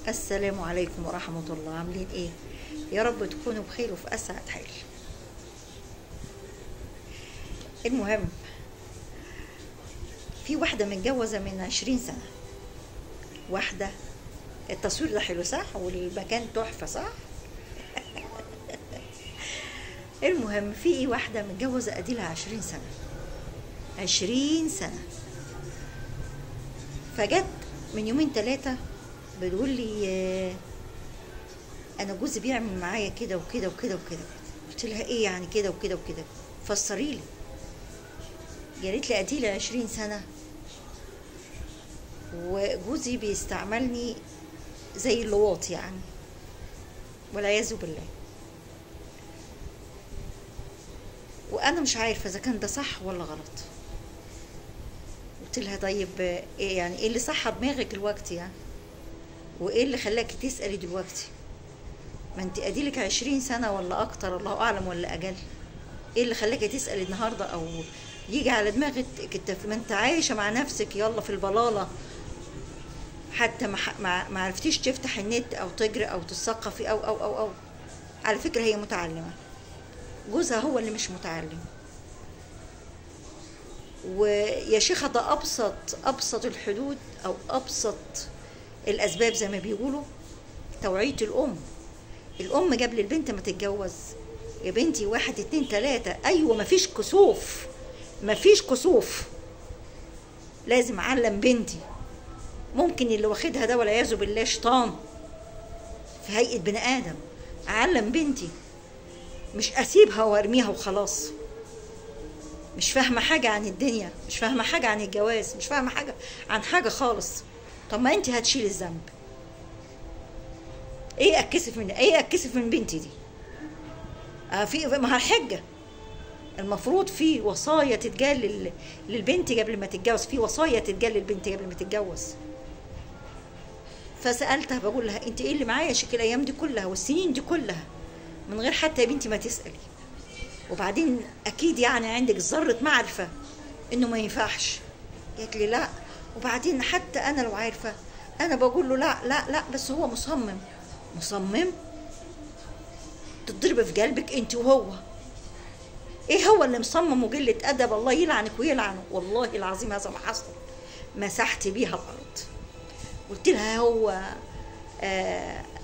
السلام عليكم ورحمة الله. عاملين ايه؟ يا رب تكونوا بخير وفي اسعد حال. المهم، في واحدة متجوزة من 20 سنة. واحدة، التصوير ده حلو صح؟ والمكان تحفة صح؟ المهم، في واحدة متجوزة اديلها 20 سنة. 20 سنة. فجت من يومين 3 بتقول لي انا جوزي بيعمل معايا كده وكده وكده وكده. قلت لها ايه يعني كده وكده وكده؟ فسري لي. قالت لي اديلي 20 سنة وجوزي بيستعملني زي اللواط يعني، والعياذ بالله. وانا مش عارفه اذا كان ده صح ولا غلط. قلت لها طيب ايه يعني، ايه اللي صح دماغك الوقت يعني؟ وايه اللي خلاكي تسالي دلوقتي؟ ما انت اديلك 20 سنه ولا اكتر، الله اعلم، ولا اجل. ايه اللي خلاكي تسالي النهارده او يجي على دماغك؟ ما انت عايشه مع نفسك يلا في البلاله، حتى ما عرفتيش تفتح النت او تجري او تثقفي او. على فكره هي متعلمه، جوزها هو اللي مش متعلم. ويا شيخة ده أبسط الحدود أو أبسط الأسباب زي ما بيقولوا توعية الأم قبل البنت ما تتجوز. يا بنتي 1 2 3، أيوة، مفيش كسوف. لازم أعلم بنتي. ممكن اللي واخدها ده والعياذ بالله شيطان في هيئة بني آدم. أعلم بنتي، مش أسيبها وأرميها وخلاص. مش فاهمة حاجة عن الدنيا، مش فاهمة حاجة عن الجواز، مش فاهمة حاجة عن حاجة خالص. طب ما انت هتشيل الذنب. ايه اتكسف من بنتي دي؟ في مع الحجة. المفروض في وصايا تتقال للبنت قبل ما تتجوز، في وصايا تتقال للبنت قبل ما تتجوز. فسألتها بقول لها انت ايه اللي معايا شكل الايام دي كلها والسنين دي كلها من غير حتى يا بنتي ما تسألي؟ وبعدين اكيد يعني عندك ذرة معرفة انه ما ينفعش. قالت لي لا. وبعدين حتى انا لو عارفة انا بقول له لا لا لا، بس هو مصمم. تضرب في قلبك انت وهو. ايه هو اللي مصمم وقلة ادب؟ الله يلعنك ويلعنه. والله العظيم هذا ما حصل. مسحت بيها الارض. قلت لها هو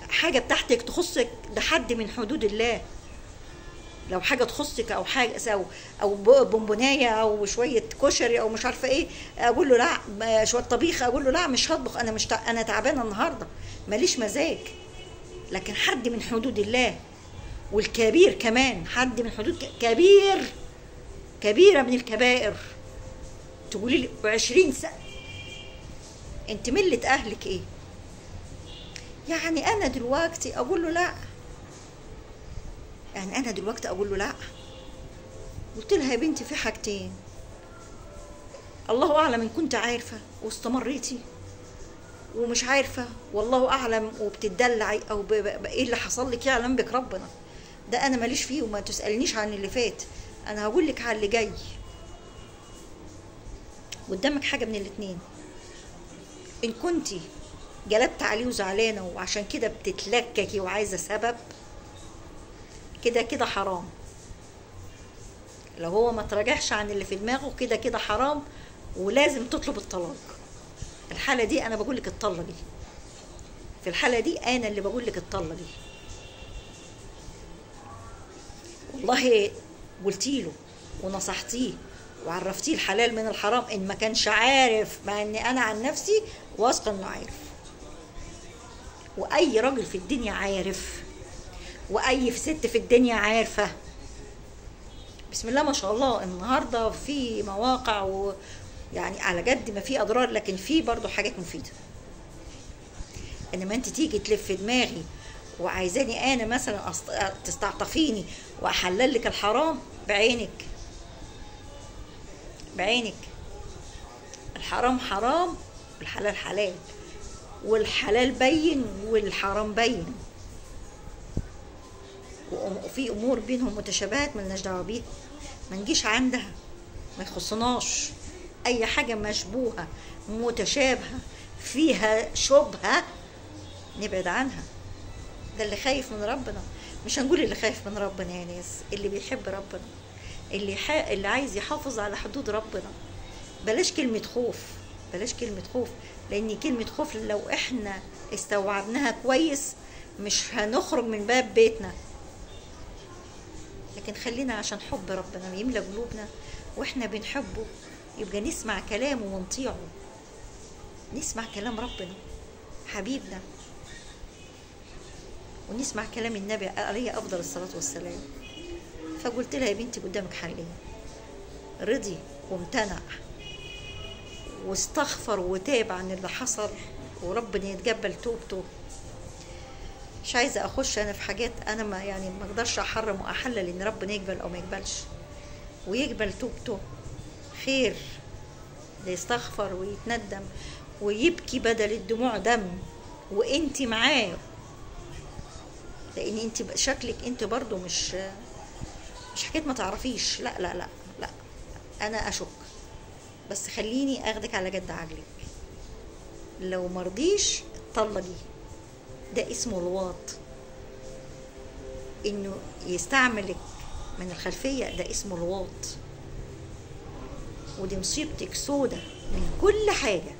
حاجة بتاعتك تخصك، ده حد من حدود الله. لو حاجه تخصك او حاجه او بونبونايه او شويه كشري او مش عارفه ايه، اقول له لا. شويه طبيخ، اقول له لا مش هطبخ، انا تعبانه النهارده ماليش مزاج. لكن حد من حدود الله، والكبير كمان حد من حدود كبيره من الكبائر. تقولي لي 20 سنه؟ انت مله اهلك ايه يعني؟ انا دلوقتي اقول له لا؟ قلت لها يا بنتي في حاجتين، الله اعلم ان كنت عارفه واستمريتي، ومش عارفه والله اعلم وبتدلعي او ايه اللي حصل لك يعلم بك ربنا. ده انا ماليش فيه، وما تسالنيش عن اللي فات. انا هقول لك على اللي جاي. قدامك حاجه من الاتنين. ان كنتي جلبت عليه وزعلانه وعشان كده بتتلككي وعايزه سبب، كده حرام. لو هو ما تراجعش عن اللي في دماغه كده حرام، ولازم تطلب الطلاق. الحالة دي انا بقول لك اتطلقي. في الحالة دي انا اللي بقول لك اتطلقي. والله قلتي له ونصحتيه وعرفتيه الحلال من الحرام ان ما كانش عارف، مع ان انا عن نفسي واثقه انه عارف. واي راجل في الدنيا عارف، واي ست في الدنيا عارفه. بسم الله ما شاء الله. النهارده في مواقع يعني على قد ما في اضرار لكن في برضو حاجات مفيده. انما انت تيجي تلف دماغي وعايزاني انا مثلا تستعطفيني واحلل لك الحرام بعينك. الحرام حرام والحلال حلال، والحلال بين والحرام بين، وفي امور بينهم متشابهات ملناش دعوه بيها. ما نجيش عندها، ما يخصناش. اي حاجه مشبوهه متشابهه فيها شبهه نبعد عنها. ده اللي خايف من ربنا. مش هنقول اللي خايف من ربنا يا ناس، اللي بيحب ربنا، اللي عايز يحافظ على حدود ربنا. بلاش كلمة خوف، بلاش كلمة خوف، لأن كلمة خوف لو احنا استوعبناها كويس مش هنخرج من باب بيتنا. لكن خلينا عشان حب ربنا يملى قلوبنا واحنا بنحبه، يبقى نسمع كلامه ونطيعه، نسمع كلام ربنا حبيبنا، ونسمع كلام النبي عليه أفضل الصلاة والسلام. فقلت لها يا بنتي قدامك حلين، رضي وامتنع واستغفر وتاب عن اللي حصل وربنا يتقبل توبته. مش عايزة أخش أنا في حاجات أنا ما أقدرش أحرم وأحلل إن ربنا يقبل أو ما يقبلش، ويقبل توبته خير، ده يستغفر ويتندم ويبكي بدل الدموع دم، وانتي معاه، لان انتي شكلك انتي برضو مش حكاية ما تعرفيش، لا لا لا لا، انا اشك، بس خليني اخدك على جد عقلك. لو مرضيش اتطلقي، ده اسمه لواط. انه يستعملك من الخلفية ده اسمه لواط، ودي مصيبتك سودة من كل حاجة،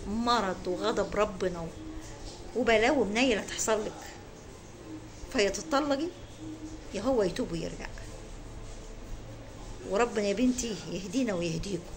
مرض وغضب ربنا وبلاوي منيلة تحصل لك. فيا تتطلقي يا هو يتوب ويرجع، وربنا يا بنتي يهدينا ويهديكم.